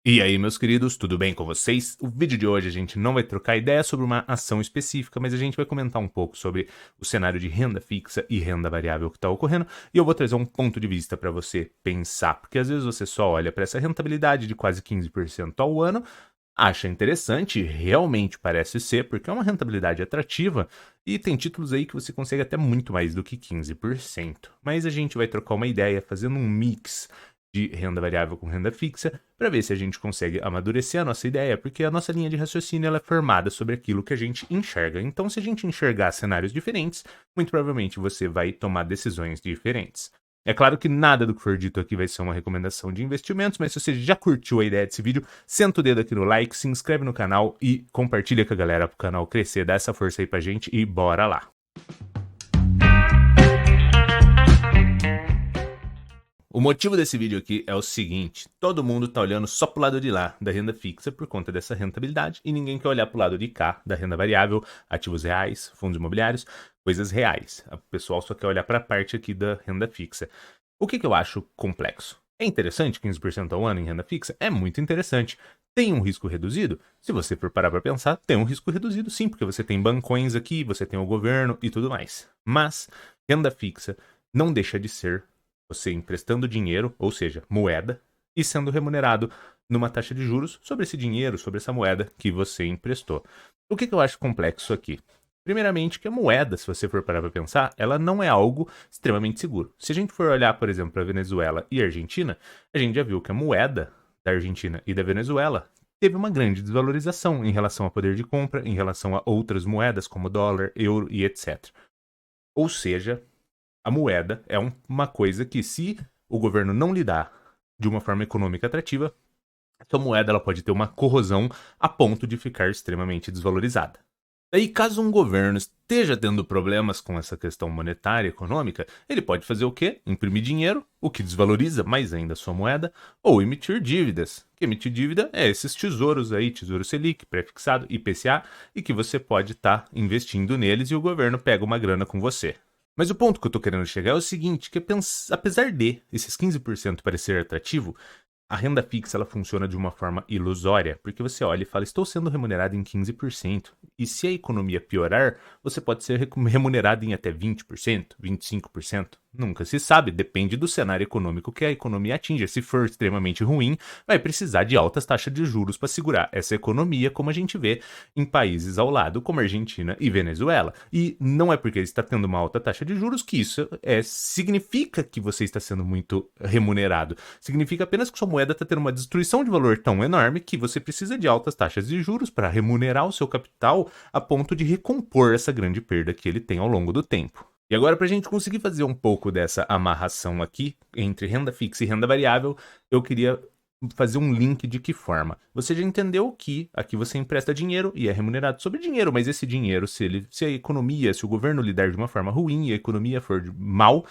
E aí, meus queridos, tudo bem com vocês? O vídeo de hoje a gente não vai trocar ideia sobre uma ação específica, mas a gente vai comentar um pouco sobre o cenário de renda fixa e renda variável que está ocorrendo, e eu vou trazer um ponto de vista para você pensar, porque às vezes você só olha para essa rentabilidade de quase 15% ao ano, acha interessante, realmente parece ser, porque é uma rentabilidade atrativa, e tem títulos aí que você consegue até muito mais do que 15%. Mas a gente vai trocar uma ideia fazendo um mix de renda variável com renda fixa, para ver se a gente consegue amadurecer a nossa ideia, porque a nossa linha de raciocínio ela é formada sobre aquilo que a gente enxerga. Então, se a gente enxergar cenários diferentes, muito provavelmente você vai tomar decisões diferentes. É claro que nada do que for dito aqui vai ser uma recomendação de investimentos, mas se você já curtiu a ideia desse vídeo, senta o dedo aqui no like, se inscreve no canal e compartilha com a galera para o canal crescer, dá essa força aí pra gente e bora lá! O motivo desse vídeo aqui é o seguinte: todo mundo tá olhando só pro lado de lá da renda fixa por conta dessa rentabilidade e ninguém quer olhar pro lado de cá da renda variável, ativos reais, fundos imobiliários, coisas reais. O pessoal só quer olhar para a parte aqui da renda fixa. O que eu acho complexo? É interessante 15% ao ano em renda fixa? É muito interessante. Tem um risco reduzido? Se você for parar para pensar, tem um risco reduzido sim, porque você tem bancões aqui, você tem o governo e tudo mais. Mas renda fixa não deixa de ser você emprestando dinheiro, ou seja, moeda, e sendo remunerado numa taxa de juros sobre esse dinheiro, sobre essa moeda que você emprestou. O que eu acho complexo aqui? Primeiramente, que a moeda, se você for parar para pensar, ela não é algo extremamente seguro. Se a gente for olhar, por exemplo, para a Venezuela e a Argentina, a gente já viu que a moeda da Argentina e da Venezuela teve uma grande desvalorização em relação ao poder de compra, em relação a outras moedas como dólar, euro e etc. Ou seja, a moeda é uma coisa que, se o governo não lidar de uma forma econômica atrativa, essa moeda ela pode ter uma corrosão a ponto de ficar extremamente desvalorizada. Daí, caso um governo esteja tendo problemas com essa questão monetária e econômica, ele pode fazer o quê? Imprimir dinheiro, o que desvaloriza mais ainda a sua moeda, ou emitir dívidas. Que emitir dívida é esses tesouros aí, Tesouro Selic, prefixado, IPCA, e que você pode estar investindo neles e o governo pega uma grana com você. Mas o ponto que eu tô querendo chegar é o seguinte, que apesar de esses 15% parecer atrativo, a renda fixa ela funciona de uma forma ilusória, porque você olha e fala, estou sendo remunerado em 15%, e se a economia piorar, você pode ser remunerado em até 20%, 25%. Nunca se sabe, depende do cenário econômico que a economia atinja. Se for extremamente ruim, vai precisar de altas taxas de juros para segurar essa economia, como a gente vê em países ao lado, como Argentina e Venezuela. E não é porque está tendo uma alta taxa de juros que isso significa que você está sendo muito remunerado. Significa apenas que sua moeda está tendo uma destruição de valor tão enorme que você precisa de altas taxas de juros para remunerar o seu capital a ponto de recompor essa grande perda que ele tem ao longo do tempo. E agora, para a gente conseguir fazer um pouco dessa amarração aqui entre renda fixa e renda variável, eu queria fazer um link de que forma. Você já entendeu que aqui você empresta dinheiro e é remunerado sobre dinheiro, mas esse dinheiro, se a economia, se o governo lidar de uma forma ruim e a economia for mal,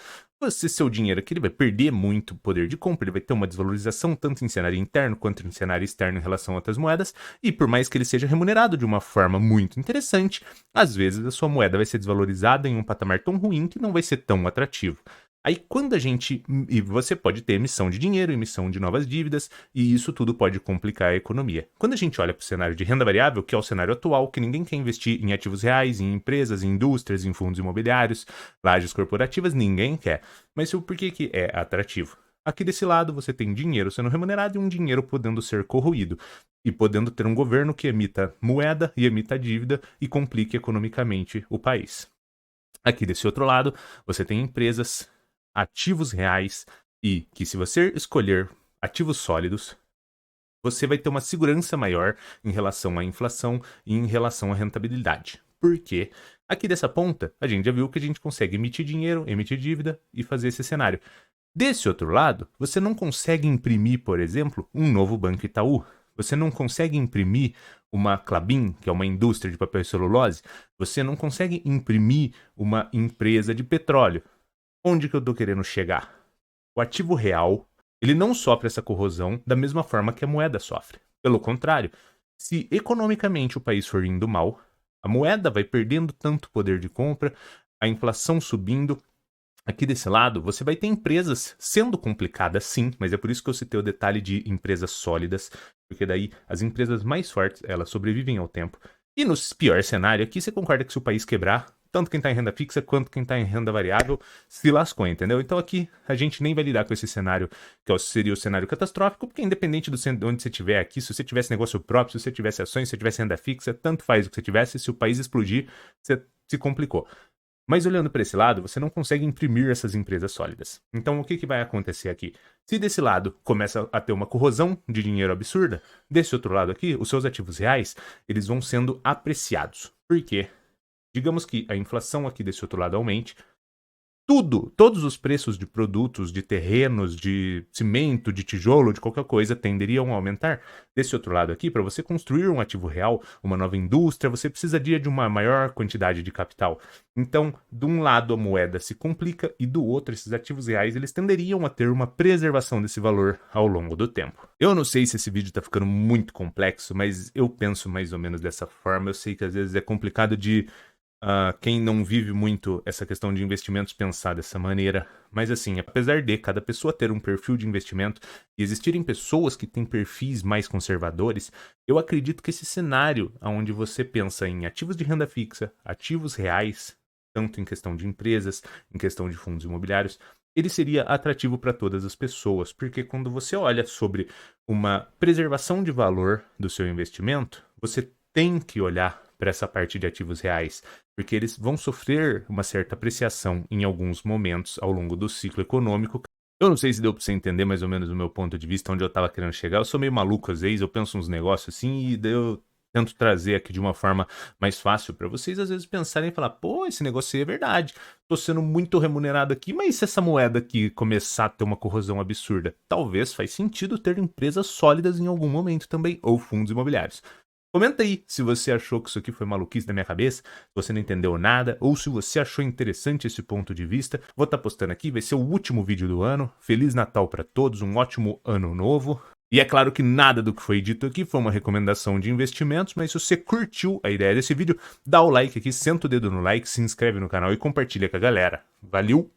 seu dinheiro aqui ele vai perder muito poder de compra, ele vai ter uma desvalorização tanto em cenário interno quanto em cenário externo em relação a outras moedas, e por mais que ele seja remunerado de uma forma muito interessante, às vezes a sua moeda vai ser desvalorizada em um patamar tão ruim que não vai ser tão atrativo. Aí quando e você pode ter emissão de dinheiro, emissão de novas dívidas, e isso tudo pode complicar a economia. Quando a gente olha para o cenário de renda variável, que é o cenário atual, que ninguém quer investir em ativos reais, em empresas, em indústrias, em fundos imobiliários, lajes corporativas, ninguém quer. Mas por que é atrativo? Aqui desse lado você tem dinheiro sendo remunerado e um dinheiro podendo ser corroído, e podendo ter um governo que emita moeda e emita dívida e complique economicamente o país. Aqui desse outro lado, você tem empresas, ativos reais e que, se você escolher ativos sólidos, você vai ter uma segurança maior em relação à inflação e em relação à rentabilidade. Por quê? Aqui dessa ponta, a gente já viu que a gente consegue emitir dinheiro, emitir dívida e fazer esse cenário. Desse outro lado, você não consegue imprimir, por exemplo, um novo Banco Itaú. Você não consegue imprimir uma Klabin, que é uma indústria de papel e celulose. Você não consegue imprimir uma empresa de petróleo. Onde que eu tô querendo chegar? O ativo real, ele não sofre essa corrosão da mesma forma que a moeda sofre. Pelo contrário, se economicamente o país for indo mal, a moeda vai perdendo tanto poder de compra, a inflação subindo. Aqui desse lado, você vai ter empresas sendo complicadas sim, mas é por isso que eu citei o detalhe de empresas sólidas, porque daí as empresas mais fortes, elas sobrevivem ao tempo. E no pior cenário aqui, você concorda que se o país quebrar, tanto quem está em renda fixa quanto quem está em renda variável se lascou, entendeu? Então aqui a gente nem vai lidar com esse cenário, que seria o cenário catastrófico, porque independente de onde você estiver aqui, se você tivesse negócio próprio, se você tivesse ações, se você tivesse renda fixa, tanto faz o que você tivesse, se o país explodir, você se complicou. Mas olhando para esse lado, você não consegue imprimir essas empresas sólidas. Então o que vai acontecer aqui? Se desse lado começa a ter uma corrosão de dinheiro absurda, desse outro lado aqui, os seus ativos reais, eles vão sendo apreciados. Por quê? Digamos que a inflação aqui desse outro lado aumente, todos os preços de produtos, de terrenos, de cimento, de tijolo, de qualquer coisa, tenderiam a aumentar. Desse outro lado aqui, para você construir um ativo real, uma nova indústria, você precisaria de uma maior quantidade de capital. Então, de um lado a moeda se complica e do outro, esses ativos reais, eles tenderiam a ter uma preservação desse valor ao longo do tempo. Eu não sei se esse vídeo está ficando muito complexo, mas eu penso mais ou menos dessa forma. Eu sei que às vezes é complicado de quem não vive muito essa questão de investimentos pensar dessa maneira. Mas assim, apesar de cada pessoa ter um perfil de investimento e existirem pessoas que têm perfis mais conservadores, eu acredito que esse cenário onde você pensa em ativos de renda fixa, ativos reais, tanto em questão de empresas, em questão de fundos imobiliários, ele seria atrativo para todas as pessoas, porque quando você olha sobre uma preservação de valor do seu investimento, você tem que olhar para essa parte de ativos reais, porque eles vão sofrer uma certa apreciação em alguns momentos ao longo do ciclo econômico. Eu não sei se deu para você entender mais ou menos o meu ponto de vista, onde eu estava querendo chegar. Eu sou meio maluco às vezes, eu penso uns negócios assim e daí eu tento trazer aqui de uma forma mais fácil para vocês às vezes pensarem e falar, pô, esse negócio aí é verdade, tô sendo muito remunerado aqui, mas se essa moeda aqui começar a ter uma corrosão absurda, talvez faz sentido ter empresas sólidas em algum momento também, ou fundos imobiliários. Comenta aí se você achou que isso aqui foi maluquice da minha cabeça, se você não entendeu nada, ou se você achou interessante esse ponto de vista. Vou estar postando aqui, vai ser o último vídeo do ano. Feliz Natal para todos, um ótimo ano novo. E é claro que nada do que foi dito aqui foi uma recomendação de investimentos, mas se você curtiu a ideia desse vídeo, dá o like aqui, senta o dedo no like, se inscreve no canal e compartilha com a galera. Valeu!